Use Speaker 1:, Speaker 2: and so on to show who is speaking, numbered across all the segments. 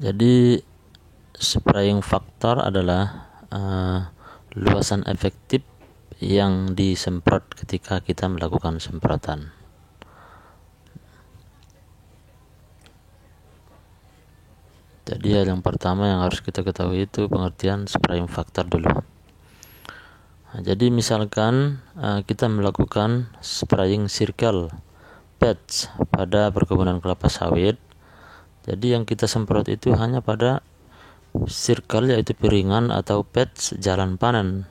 Speaker 1: Jadi spraying factor adalah luasan efektif yang disemprot ketika kita melakukan semprotan. Jadi hal yang pertama yang harus kita ketahui itu pengertian spraying factor dulu. Jadi misalkan kita melakukan spraying circle patch pada perkebunan kelapa sawit. Jadi yang kita semprot itu hanya pada circle, yaitu piringan atau patch jalan panen.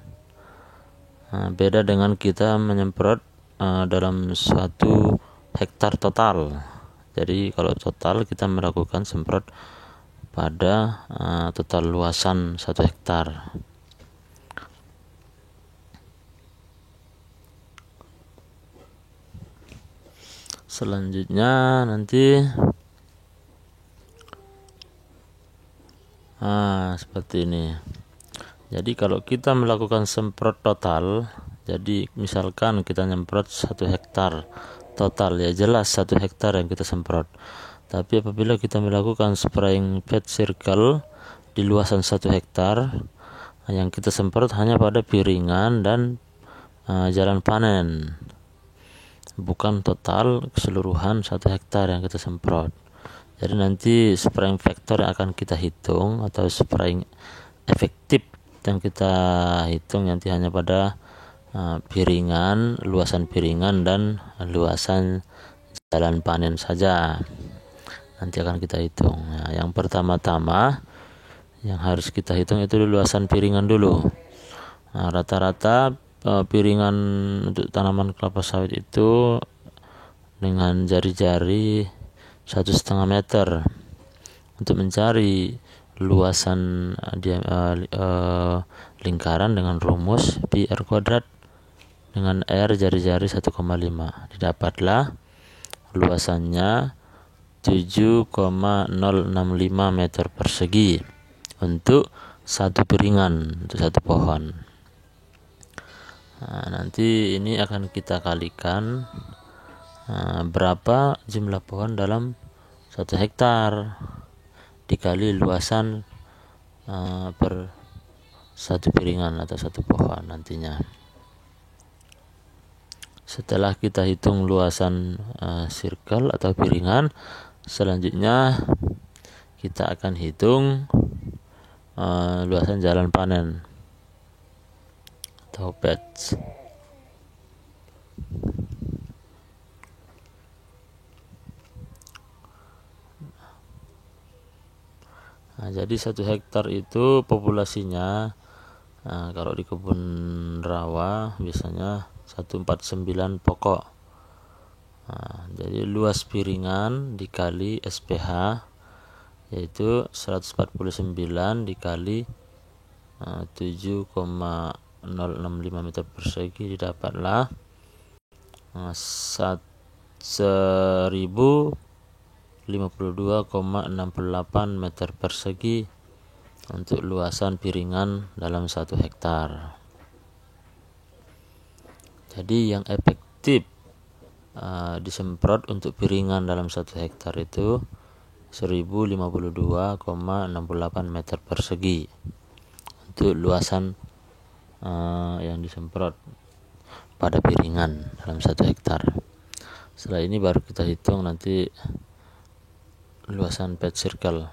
Speaker 1: Beda dengan kita menyemprot dalam suatu hektar total. Jadi kalau total kita melakukan semprot pada total luasan 1 hektar. Selanjutnya nanti seperti ini. Jadi kalau kita melakukan semprot total, jadi misalkan kita nyemprot 1 hektar total, ya jelas 1 hektar yang kita semprot. Tapi apabila kita melakukan spraying patch circle di luasan 1 hektar, yang kita semprot hanya pada piringan dan jalan panen, bukan total keseluruhan 1 hektar yang kita semprot. Jadi nanti spraying factor yang akan kita hitung atau spraying efektif yang kita hitung nanti hanya pada piringan, luasan piringan dan luasan jalan panen saja. Nanti akan kita hitung. Nah, yang pertama-tama yang harus kita hitung itu luasan piringan dulu. Nah, rata-rata piringan untuk tanaman kelapa sawit itu dengan jari-jari 1,5 meter. Untuk mencari luasan lingkaran dengan rumus pi r kuadrat dengan r jari-jari 1,5, didapatlah luasannya 7,065 meter persegi untuk satu piringan, untuk satu pohon. Nah, nanti ini akan kita kalikan berapa jumlah pohon dalam 1 hektar dikali luasan per satu piringan atau satu pohon nantinya. Setelah kita hitung luasan circle atau piringan, selanjutnya kita akan hitung luasan jalan panen atau patch. Nah, jadi 1 hektar itu populasinya kalau di kebun rawa biasanya 149 pokok. Jadi luas piringan dikali SPH yaitu 149 dikali 7,065 meter persegi, didapatlah 1052,68 meter persegi untuk luasan piringan dalam 1 hektar. Jadi yang efektif disemprot untuk piringan dalam 1 hektar itu 1052,68 meter persegi untuk luasan yang disemprot pada piringan dalam 1 hektar. Setelah ini baru kita hitung nanti luasan patch circle.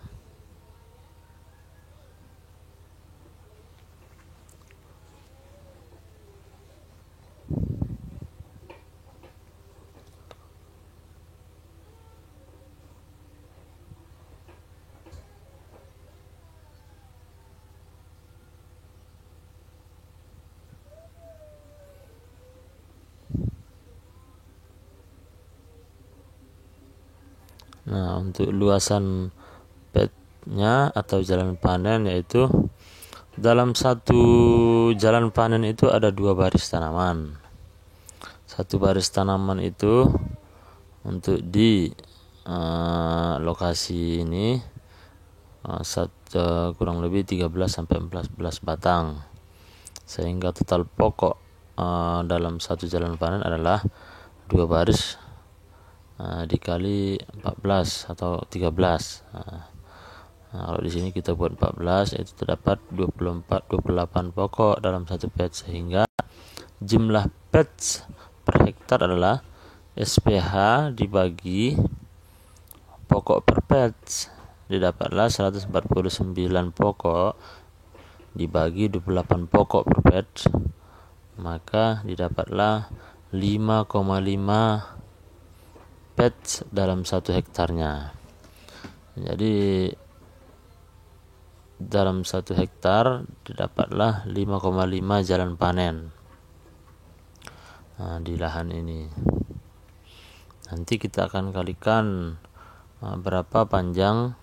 Speaker 1: Nah, untuk luasan patch-nya atau jalan panen, yaitu dalam satu jalan panen itu ada 2 baris tanaman. Satu baris tanaman itu untuk di lokasi ini kurang lebih 13 sampai 14 batang, sehingga total pokok dalam satu jalan panen adalah 2 baris dikali 14 atau 13. Nah, kalau di sini kita buat 14, yaitu terdapat 28 pokok dalam satu patch, sehingga jumlah patch per hektar adalah SPH dibagi pokok per patch, didapatlah 149 pokok dibagi 28 pokok per patch, maka didapatlah 5,5 patch dalam satu hektarnya. Jadi dalam satu hektar didapatlah 5,5 jalan panen di lahan ini. Nanti kita akan kalikan berapa panjang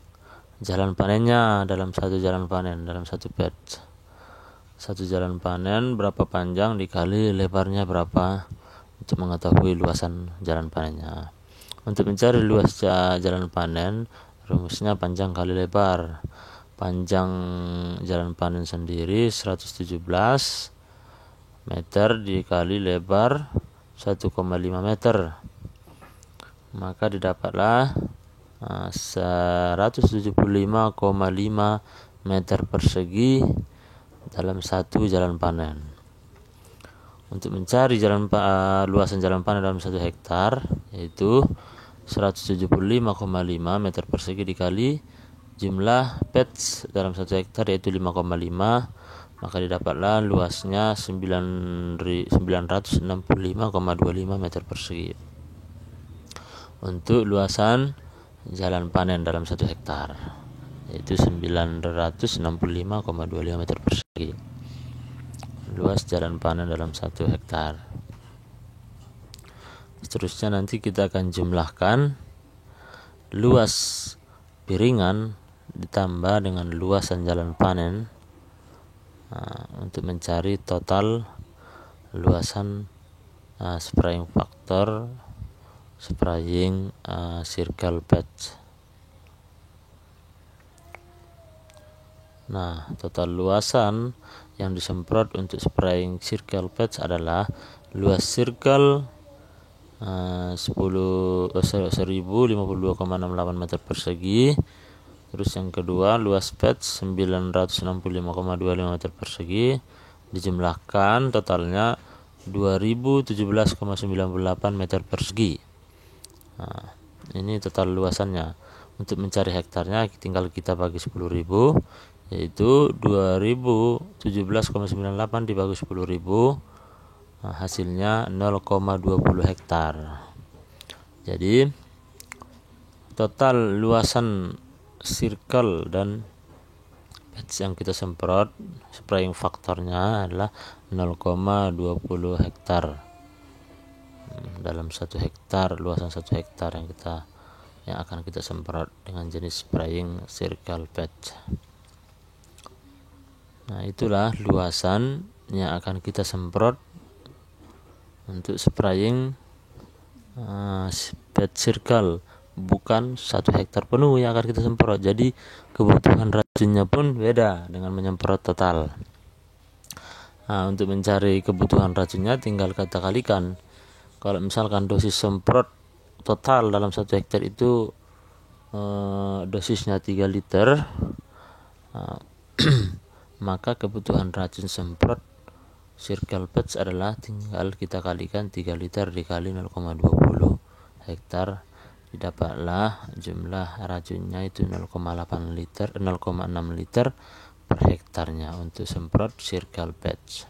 Speaker 1: jalan panennya dalam satu jalan panen, dalam satu patch. Satu jalan panen berapa panjang dikali lebarnya berapa, untuk mengetahui luasan jalan panennya. Untuk mencari luas jalan panen, rumusnya panjang kali lebar. Panjang jalan panen sendiri 117 meter dikali lebar 1,5 meter, maka didapatlah 175,5 meter persegi dalam satu jalan panen. Untuk mencari luasan jalan panen dalam satu hektar, yaitu 175,5 meter persegi dikali jumlah patch dalam satu hektar, yaitu 5,5, maka didapatlah luasnya 965,25 meter persegi untuk luasan jalan panen dalam satu hektar, yaitu 965,25 meter persegi luas jalan panen dalam satu hektar. Seterusnya nanti kita akan jumlahkan luas piringan ditambah dengan luasan jalan panen untuk mencari total luasan spraying factor spraying circle patch. Nah, total luasan yang disemprot untuk spraying circle patch adalah luas circle 1052,68 meter persegi. Terus yang kedua luas patch 965,25 meter persegi, dijumlahkan totalnya 2017,98 meter persegi. Nah, ini total luasannya. Untuk mencari hektarnya tinggal kita bagi 10.000, yaitu 2017,98 dibagi 10.000, hasilnya 0,20 hektar. Jadi total luasan circle dan patch yang kita semprot spraying faktornya adalah 0,20 hektar dalam satu hektar, luasan satu hektar yang akan kita semprot dengan jenis spraying circle patch. Nah, itulah luasan yang akan kita semprot untuk spraying patch circle, bukan 1 hektar penuh yang akan kita semprot. Jadi kebutuhan racunnya pun beda dengan menyemprot total. Nah, untuk mencari kebutuhan racunnya tinggal kita kalikan. Kalau misalkan dosis semprot total dalam 1 hektar itu dosisnya 3 liter, maka kebutuhan racun semprot circle patch adalah tinggal kita kalikan 3 liter dikali 0,20 hektar, didapatlah jumlah racunnya itu 0,6 liter per hektarnya untuk semprot circle patch.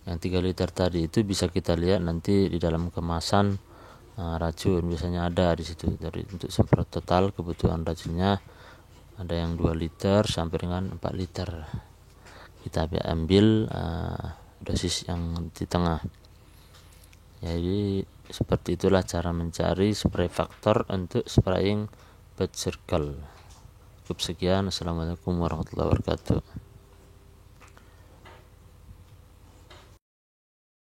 Speaker 1: Yang 3 liter tadi itu bisa kita lihat nanti di dalam kemasan racun, biasanya ada di situ. Dari untuk semprot total kebutuhan racunnya ada yang 2 liter sampai dengan 4 liter. Kita ambil dosis yang di tengah. Jadi seperti itulah cara mencari spray faktor untuk spraying patch circle. Cukup sekian. Assalamualaikum warahmatullahi wabarakatuh.